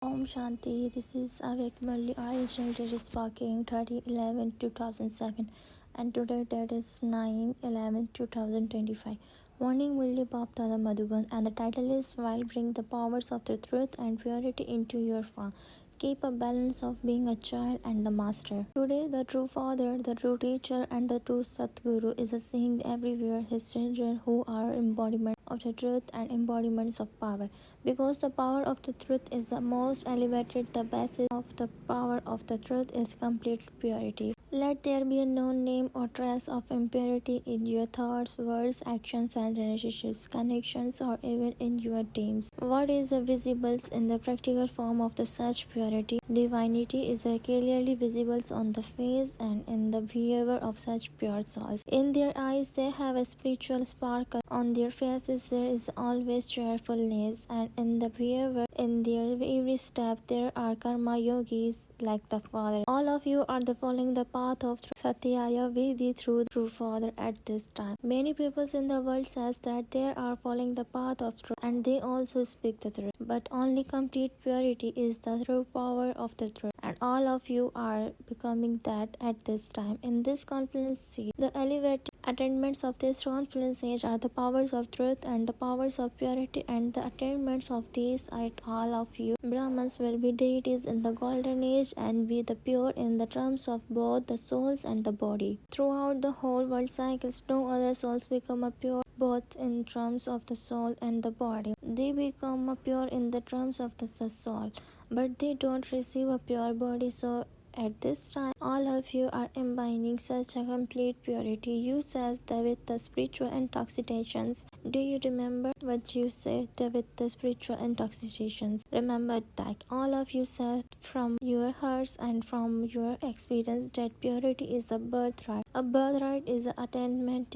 Om Shanti, this is Avkyat Murli. I originated speaking 30/11/2007 and today date is 9/11/2025. Morning Murli Bab Tada Madhuban and the title is While Bring the Powers of the Truth and Purity into Your Form. Keep a balance of being a child and a master. Today, the true father, the true teacher, and the true Satguru is seeing everywhere his children who are embodiment of the truth and embodiments of power. Because the power of the truth is the most elevated, the basis of the power of the truth is complete purity. Let there be no name or trace of impurity in your thoughts, words, actions, and relationships, connections, or even in your dreams. What is visible in the practical form of the such purity? Divinity is clearly visible on the face and in the behavior of such pure souls. In their eyes, they have a spiritual sparkle. On their faces, there is always cheerfulness, and in the behavior, in their every step, there are karma yogis like the Father. All of you are following the path of Satyaya Vedi through True Father at this time. Many people in the world says that they are following the path of truth and they also speak the truth. But only complete purity is the true power of the truth. And all of you are becoming that at this time. In this confluence stage, the elevated attainments of this confluence stage are the powers of truth and the powers of purity, and the attainments of these at all of you Brahmans will be deities in the golden age and be the pure in the terms of both the souls and the body. Throughout the whole world cycles, no other souls become a pure both in terms of the soul and the body. They become a pure in the terms of the soul, but they don't receive a pure body. So at this time, all of you are imbibing such a complete purity. You said that with the spiritual intoxications. Do you remember what you said with the spiritual intoxications? Remember that all of you said from your hearts and from your experience that purity is a birthright. A birthright is attained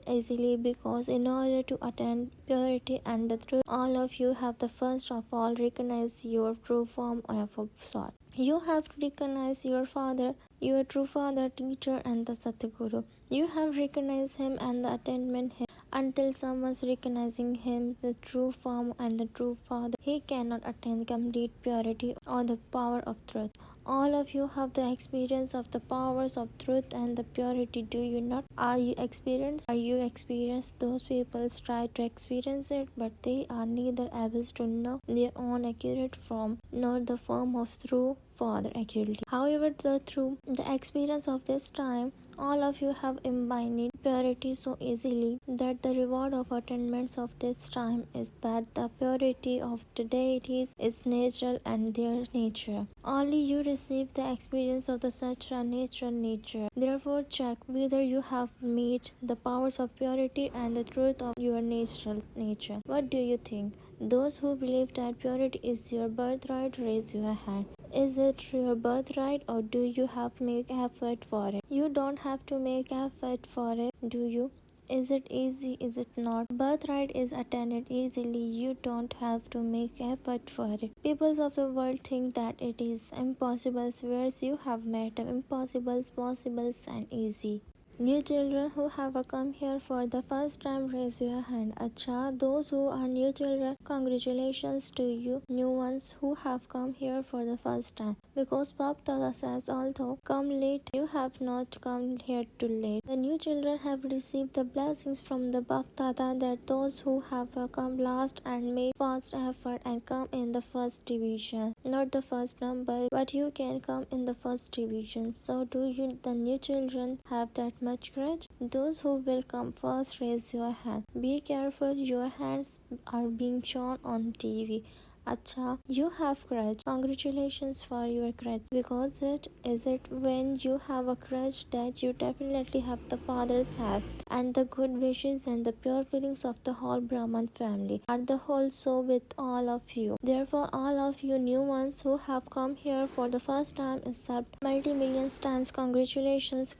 easily because in order to attain purity and the truth, all of you have the first of all recognize your true form of soul. You have to recognize your father, your true father, teacher, and the Satguru. You have recognized him and the attainment him. Until someone's recognizing him, the true form and the true father, he cannot attain complete purity or the power of truth. All of you have the experience of the powers of truth and the purity, do you not? Are you experienced? Those people try to experience it, but they are neither able to know their own accurate form nor the form of true Father accurately. However, through the experience of this time, all of you have imbibed purity so easily that the reward of attainments of this time is that the purity of the deities is natural and their nature. Only you receive the experience of the such a natural nature. Therefore, check whether you have met the powers of purity and the truth of your natural nature. What do you think? Those who believe that purity is your birthright, raise your hand. Is it your birthright or do you have to make effort for it? You don't have to make effort for it, do you? Is it easy? Is it not? Birthright is attained easily. You don't have to make effort for it. People of the world think that it is impossible, whereas you have made impossibles possible and easy. New children who have come here for the first time, raise your hand. Acha, those who are new children, congratulations to you. New ones who have come here for the first time. Because Bab Tada says, although come late, you have not come here too late. The new children have received the blessings from the Bab Tada that those who have come last and made fast effort and come in the first division. Not the first number, but you can come in the first division. So do you, the new children, have that much courage? Those who will come first, raise your hand. Be careful, your hands are being shown on TV. Acha, you have courage. Congratulations for your courage. Because it is when you have a courage that you definitely have the Father's help and the good wishes and the pure feelings of the whole Brahman family are the whole soul with all of you. Therefore, all of you new ones who have come here for the first time accept multi-millions times congratulations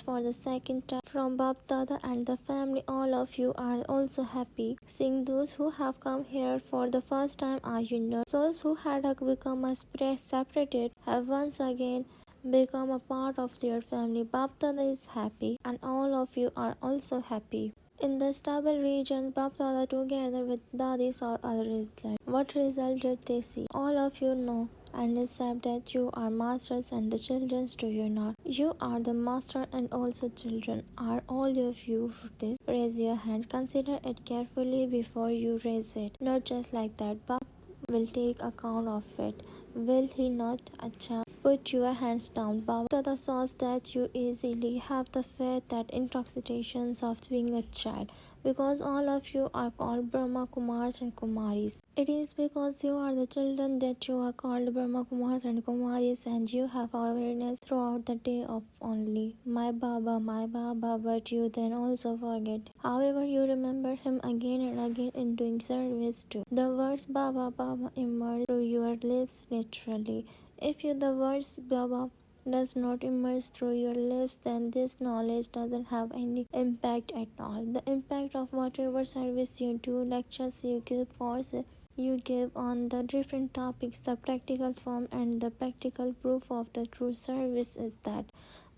for the second time from Bab Dada and the family. All of you are also happy seeing those who have come here for the first time are souls who had become separated have once again become a part of their family. Bab Dada is happy and all of you are also happy. In the stable region, Bap Dada together with Dadi saw a result. What result did they see? All of you know and accept that you are masters and the children do you not. You are the master and also children. Are all of you this? Raise your hand. Consider it carefully before you raise it. Not just like that. Bap will take account of it. Will he not? Acha. Put your hands down. Baba Dada saws that you easily have the faith that intoxications of being a child, because all of you are called Brahmakumaris and kumaris. It is because you are the children that you are called Brahmakumaris and kumaris, and you have awareness throughout the day of only my Baba, but you then also forget. However, you remember him again and again in doing service too. The words Baba emerge through your lips naturally. If the words Baba does not emerge through your lips, then this knowledge doesn't have any impact at all. The impact of whatever service you do, lectures you give, courses you give on the different topics, the practical form and the practical proof of the true service is that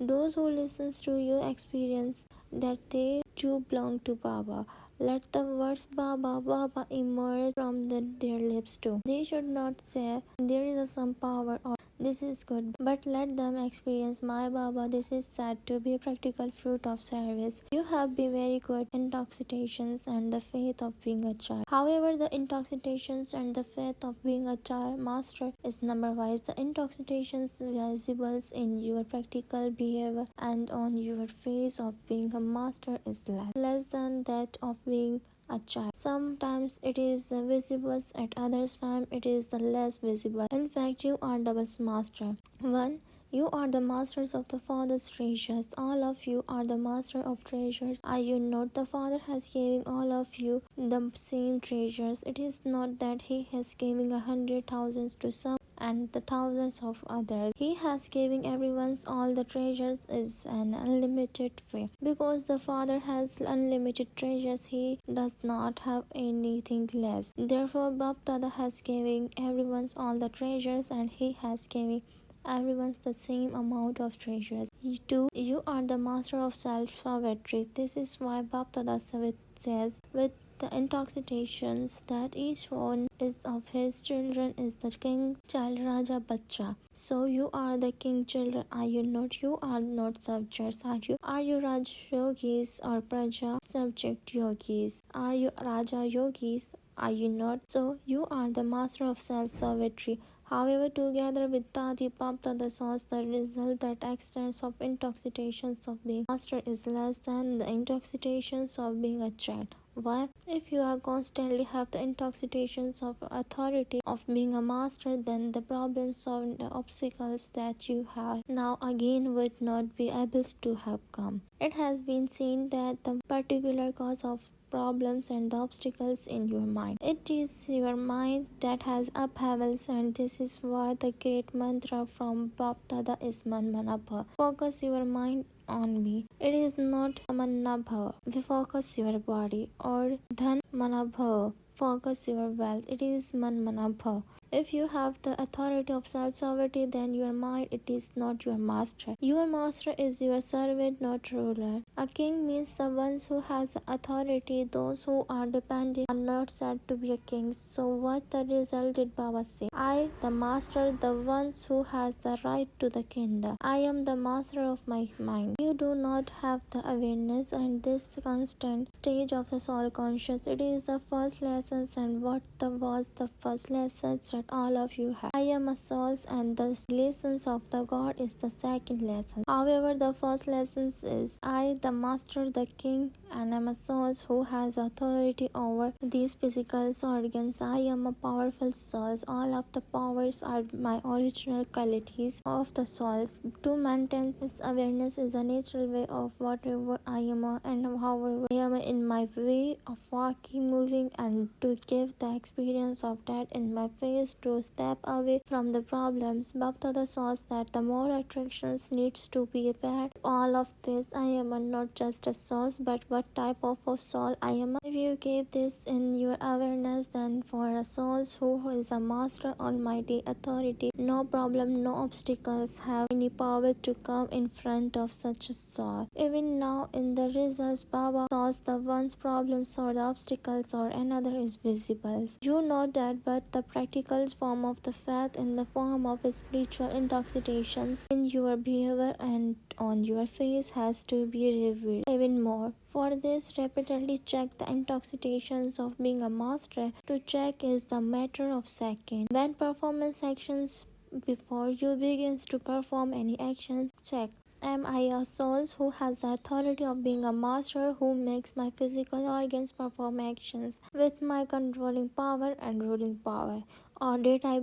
those who listen to you experience that they too belong to Baba. Let the words Baba emerge from their lips too. They should not say there is some power or this is good, but let them experience my Baba. This is said to be a practical fruit of service. You have been very good intoxications and the faith of being a child. However, the intoxications and the faith of being a child master is number wise. The intoxications visible in your practical behavior and on your face of being a master is less than that of being a child. Sometimes it is visible, at others time it is the less visible. In fact, you are double master. 1. You are the masters of the Father's treasures. All of you are the master of treasures. Are you not? The Father has given all of you the same treasures. It is not that He has given 100,000 to some and the thousands of others. He has given everyone's all the treasures is an unlimited way. Because the Father has unlimited treasures, He does not have anything less. Therefore, Bap Dada has given everyone's all the treasures and He has given everyone's the same amount of treasures. You are the master of self-poetry. This is why Bap Dada says with the intoxications that each one is of his children is the king child Raja Bacha. So you are the king children, are you not? You are not subjects, are you? Are you Raj yogis or Praja subject yogis? Are you Raja yogis? Are you not? So you are the master of self-poetry. However, together with Dadi, Bap Dada saws the result that extents of intoxications of being master is less than the intoxications of being a child. Why? If you are constantly have the intoxications of authority of being a master, then the problems of the obstacles that you have now again would not be able to have come. It has been seen that the particular cause of problems and obstacles in your mind. It is your mind that has upheavals, and this is why the great mantra from Bap Dada is Man Manabha. Focus your mind on me. It is not Manabha. Focus your body or Dhan Manabha. Focus your wealth. It is Man Manabha. If you have the authority of self-sovereignty, then your mind it is not your master. Your master is your servant, not ruler. A king means the ones who has authority. Those who are dependent are not said to be a king. So what the result did Baba say? I, the master, the ones who has the right to the kingdom. I am the master of my mind. You do not have the awareness and this constant stage of the soul conscious. It is the first lessons, and what was the first lessons that all of you have. I am a soul, and the lessons of the God is the second lesson. However, the first lessons is I, the master, the king, and am a soul who has authority over these physical organs. I am a powerful soul. All of the powers are my original qualities of the souls. To maintain this awareness is a natural way of whatever I am and however I am in my way of walking, moving, and to give the experience of that in my face to step away from the problems. Bap Dada saws that the more attractions needs to be bad. All of this I am not just a source, but what type of a soul I am. If you keep this in your awareness, then for a soul who is a master, almighty authority, no problem, no obstacles have any power to come in front of such a soul. Even now in the results, Baba solves the one's problems or the obstacles or another is visible. You know that, but the practical form of the faith in the form of spiritual intoxications in your behavior and on your face has to be revealed even more. For this, repeatedly check the intoxications of being a master. To check is the matter of second. When performance actions before you begins to perform any actions, check. Am I a soul who has the authority of being a master, who makes my physical organs perform actions with my controlling power and ruling power? Or did I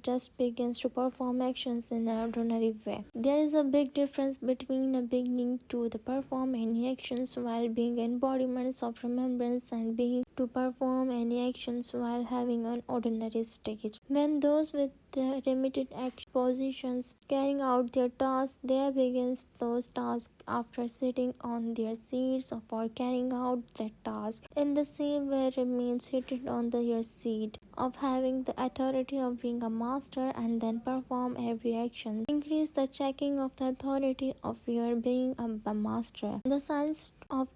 just begin to perform actions in an ordinary way? There is a big difference between a beginning to perform any actions while being embodiments of remembrance and being to perform any actions while having an ordinary stage. When those with the limited action positions carrying out their tasks, they begin those tasks after sitting on their seats for carrying out that task. In the same way, remain seated on their seat of having the authority of being a master and then perform every action. Increase the checking of the authority of your being a master. The science of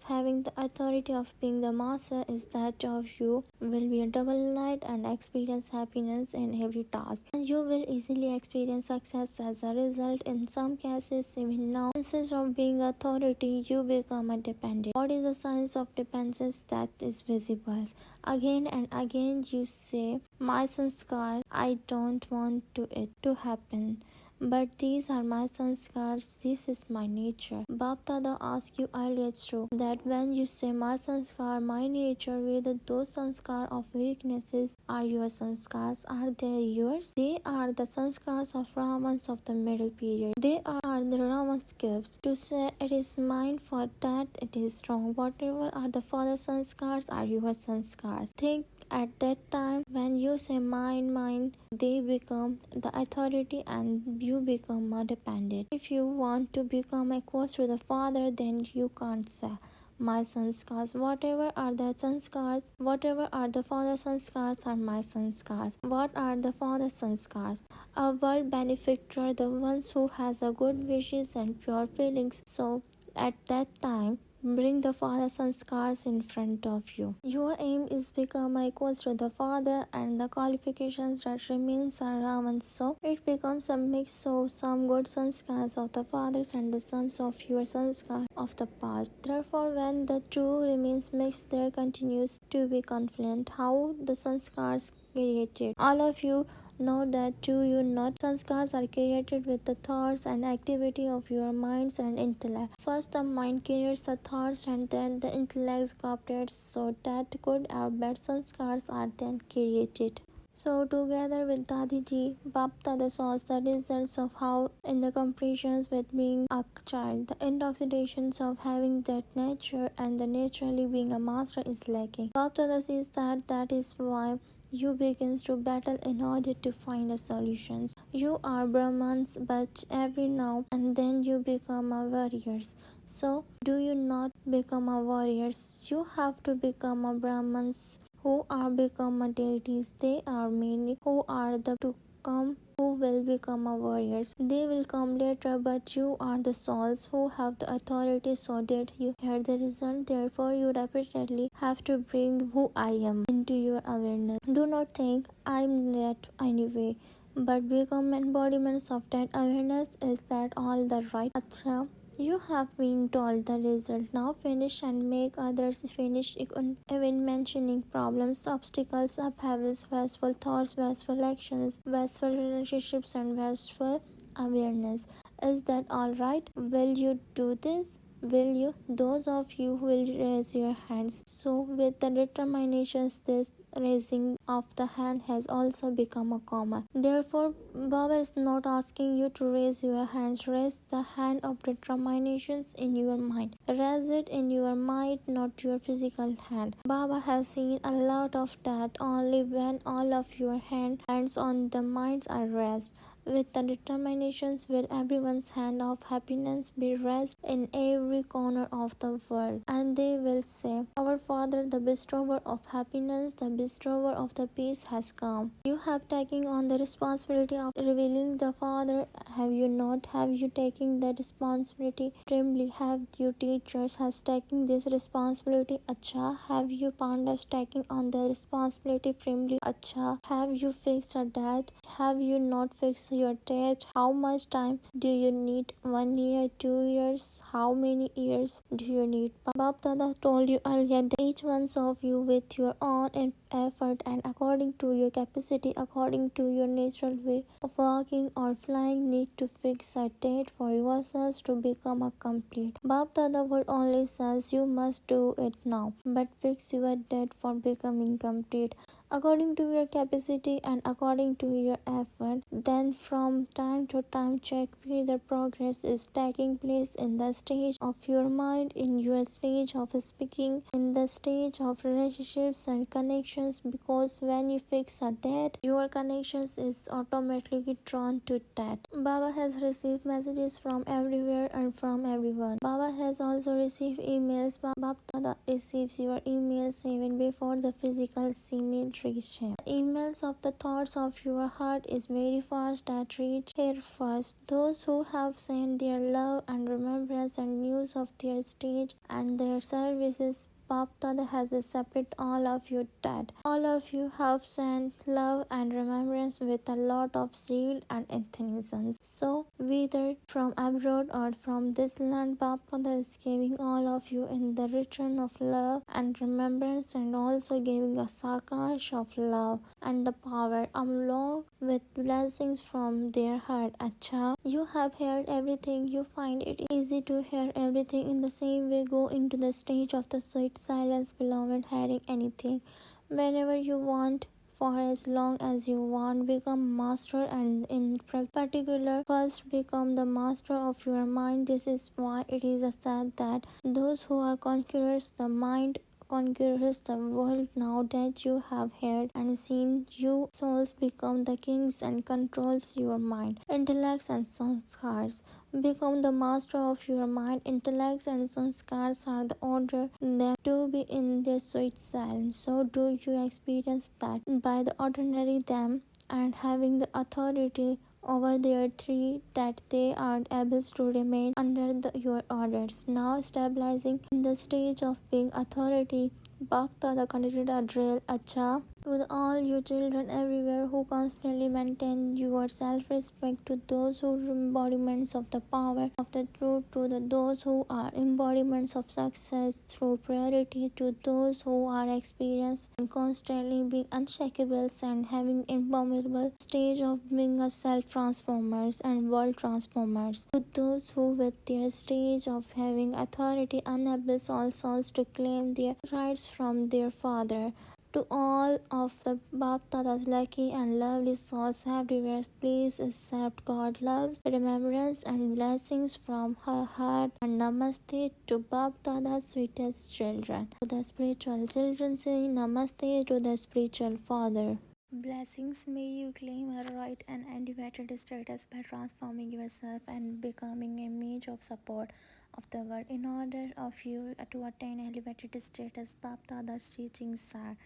having the authority of being the master is that of you will be a double light and experience happiness in every task, and you will easily experience success as a result. In some cases, even now, instead of being authority, you become a dependent. What is the science of dependence that is visible? Again and again you say, my sanskar, I don't want it to happen. But these are my sanskars, this is my nature. Bap Dada asked you earlier true that when you say my sanskar, my nature, whether those sanskar of weaknesses are your sanskars, are they yours? They are the sanskars of Ramans of the middle period. They are the Raman's gifts. To say it is mine, for that it is wrong. Whatever are the father sanskars are your sanskars. Think at that time when you say mine, they become the authority and you become a dependent. If you want to become equal to the father, then you can't say my sanskars. Whatever are the sanskars, whatever are the father sanskars are my sanskars. What are the father sanskars? A world benefactor, the ones who has a good wishes and pure feelings. So at that time, bring the father sanskars in front of you. Your aim is become equals to the father, and the qualifications that remains are Raman. So it becomes a mix of some good sanskars of the fathers and the sums of your sanskars of the past. Therefore, when the two remains mixed, there continues to be conflict. How the sanskars created? All of you know that do you not? Sanskars are created with the thoughts and activity of your minds and intellect. First the mind creates the thoughts and then the intellect cooperates so that good or bad sanskars are then created. So together with Dadiji, Bap Dada saws the results of how in the comparisons with being a child, the intoxications of having that nature and the naturally being a master is lacking. Bap Dada says that is why you begins to battle in order to find a solutions. You are Brahmans, but every now and then you become a warriors. So do you not become a warriors? You have to become a Brahmans who are become a deities. They are many who are the to come who will become a warriors. They will come later, but you are the souls who have the authority. So did you hear the result? Therefore you repeatedly have to bring who I am into your awareness. Do not think I'm that anyway, but become embodiments of that awareness. Is that all the right? Acha, you have been told the result. Now finish and make others finish. Even mentioning problems, obstacles, upheavals, wasteful thoughts, wasteful actions, wasteful relationships, and wasteful awareness. Is that all right? Will you do this? Will you? Those of you who will raise your hands. So with the determinations, this raising of the hand has also become a common. Therefore, Baba is not asking you to raise your hands. Raise the hand of determinations in your mind. Raise it in your mind, not your physical hand. Baba has seen a lot of that only when all of your hands on the minds are raised. with the determinations will everyone's hand of happiness be raised in every corner of the world, and they will say, Our Father, the bestower of happiness, the bestower of the peace has come. You have taken on the responsibility of revealing the Father, have you not? Have you taken the responsibility firmly? Have you teachers has taken this responsibility? Acha, have you pandas taken on the responsibility firmly? Acha, have you fixed a date? Have you not fixed your date? How much time do you need? 1 year, 2 years? How many years do you need? Bab Dada told you earlier that each one of you with your own effort and according to your capacity, according to your natural way of walking or flying, need to fix a date for yourselves to become a complete. Bab Dada word only says you must do it now, but fix your date for becoming complete according to your capacity and according to your effort. Then from time to time check whether progress is taking place in the stage of your mind, in your stage of speaking, in the stage of relationships and connections, because when you fix a date, your connections is automatically drawn to that. Baba has received messages from everywhere and from everyone. Baba has also received emails. Baba Dada receives your emails even before the physical email reach him. The emails of the thoughts of your heart is very fast that reach here first. Those who have sent their love and remembrance and news of their stage and their services, Bab Dada has accepted all of you that all of you have sent love and remembrance with a lot of zeal and enthusiasm. So whether from abroad or from this land, Bab Dada is giving all of you in the return of love and remembrance, and also giving a sakash of love and the power along with blessings from their heart. Acha, you have heard everything. You find it easy to hear everything in the same way. Go into the stage of the sweet silence, beloved, hearing anything whenever you want, for as long as you want. Become master, and in particular first become the master of your mind. This is why it is said that those who are conquerors, the mind conquers the world. Now that you have heard and seen, you souls become the kings and controls your mind, intellects and sanskars. Become the master of your mind. Intellects and sanskars are the order them to be in their sweet silence. So do you experience that by the ordinary them and having the authority over their three, that they are able to remain under your orders. Now stabilizing in the stage of being authority, Bab Dada conducted a drill. Acha, to all you children everywhere who constantly maintain your self-respect, to those who are embodiments of the power of the truth, to those who are embodiments of success through priority, to those who are experienced and constantly being unshakable and having impermeable stage of being a self-transformers and world transformers, to those who with their stage of having authority unable all souls to claim their rights from their father. To all of the Bab Dada's lucky and lovely souls everywhere, please accept God loves, remembrance and blessings from her heart, and namaste to Bab Dada's sweetest children. To the spiritual children, say namaste to the spiritual father. Blessings, may you claim a right and elevated status by transforming yourself and becoming an image of support of the world. In order of you to attain elevated status, Bab Dada's teachings are,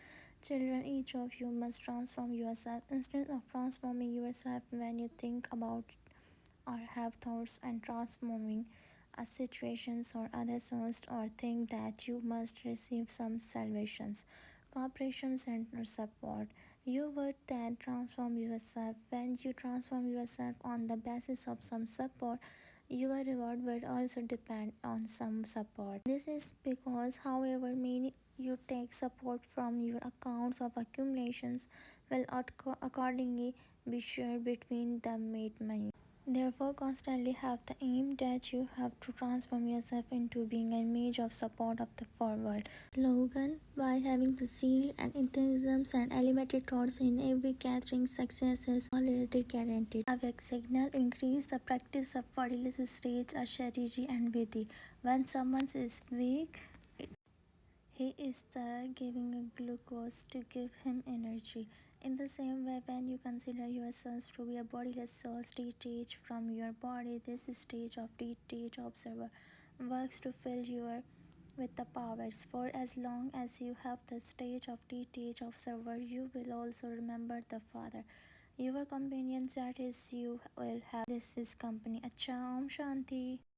children, each of you must transform yourself. Instead of transforming yourself when you think about or have thoughts and transforming situations or other souls, or think that you must receive some salvations, cooperations and support, you would then transform yourself. When you transform yourself on the basis of some support, your reward would also depend on some support. This is because however many you take support from, your accounts of accumulations will accordingly be shared between the made money. Therefore, constantly have the aim that you have to transform yourself into being an image of support of the forward. Slogan: by having the zeal and enthusiasm and elevated thoughts in every gathering, success is already guaranteed. Avkyat signal: increase the practice of bodiless stage, ashariri and vidhi. When someone is weak, He is the giving a glucose to give him energy. In the same way, when you consider yourself to be a bodiless soul detached from your body, this stage of detached observer works to fill you with the powers. For as long as you have the stage of detached observer, you will also remember the Father. Your companions, that is, you will have this is company. Acha, Om Shanti.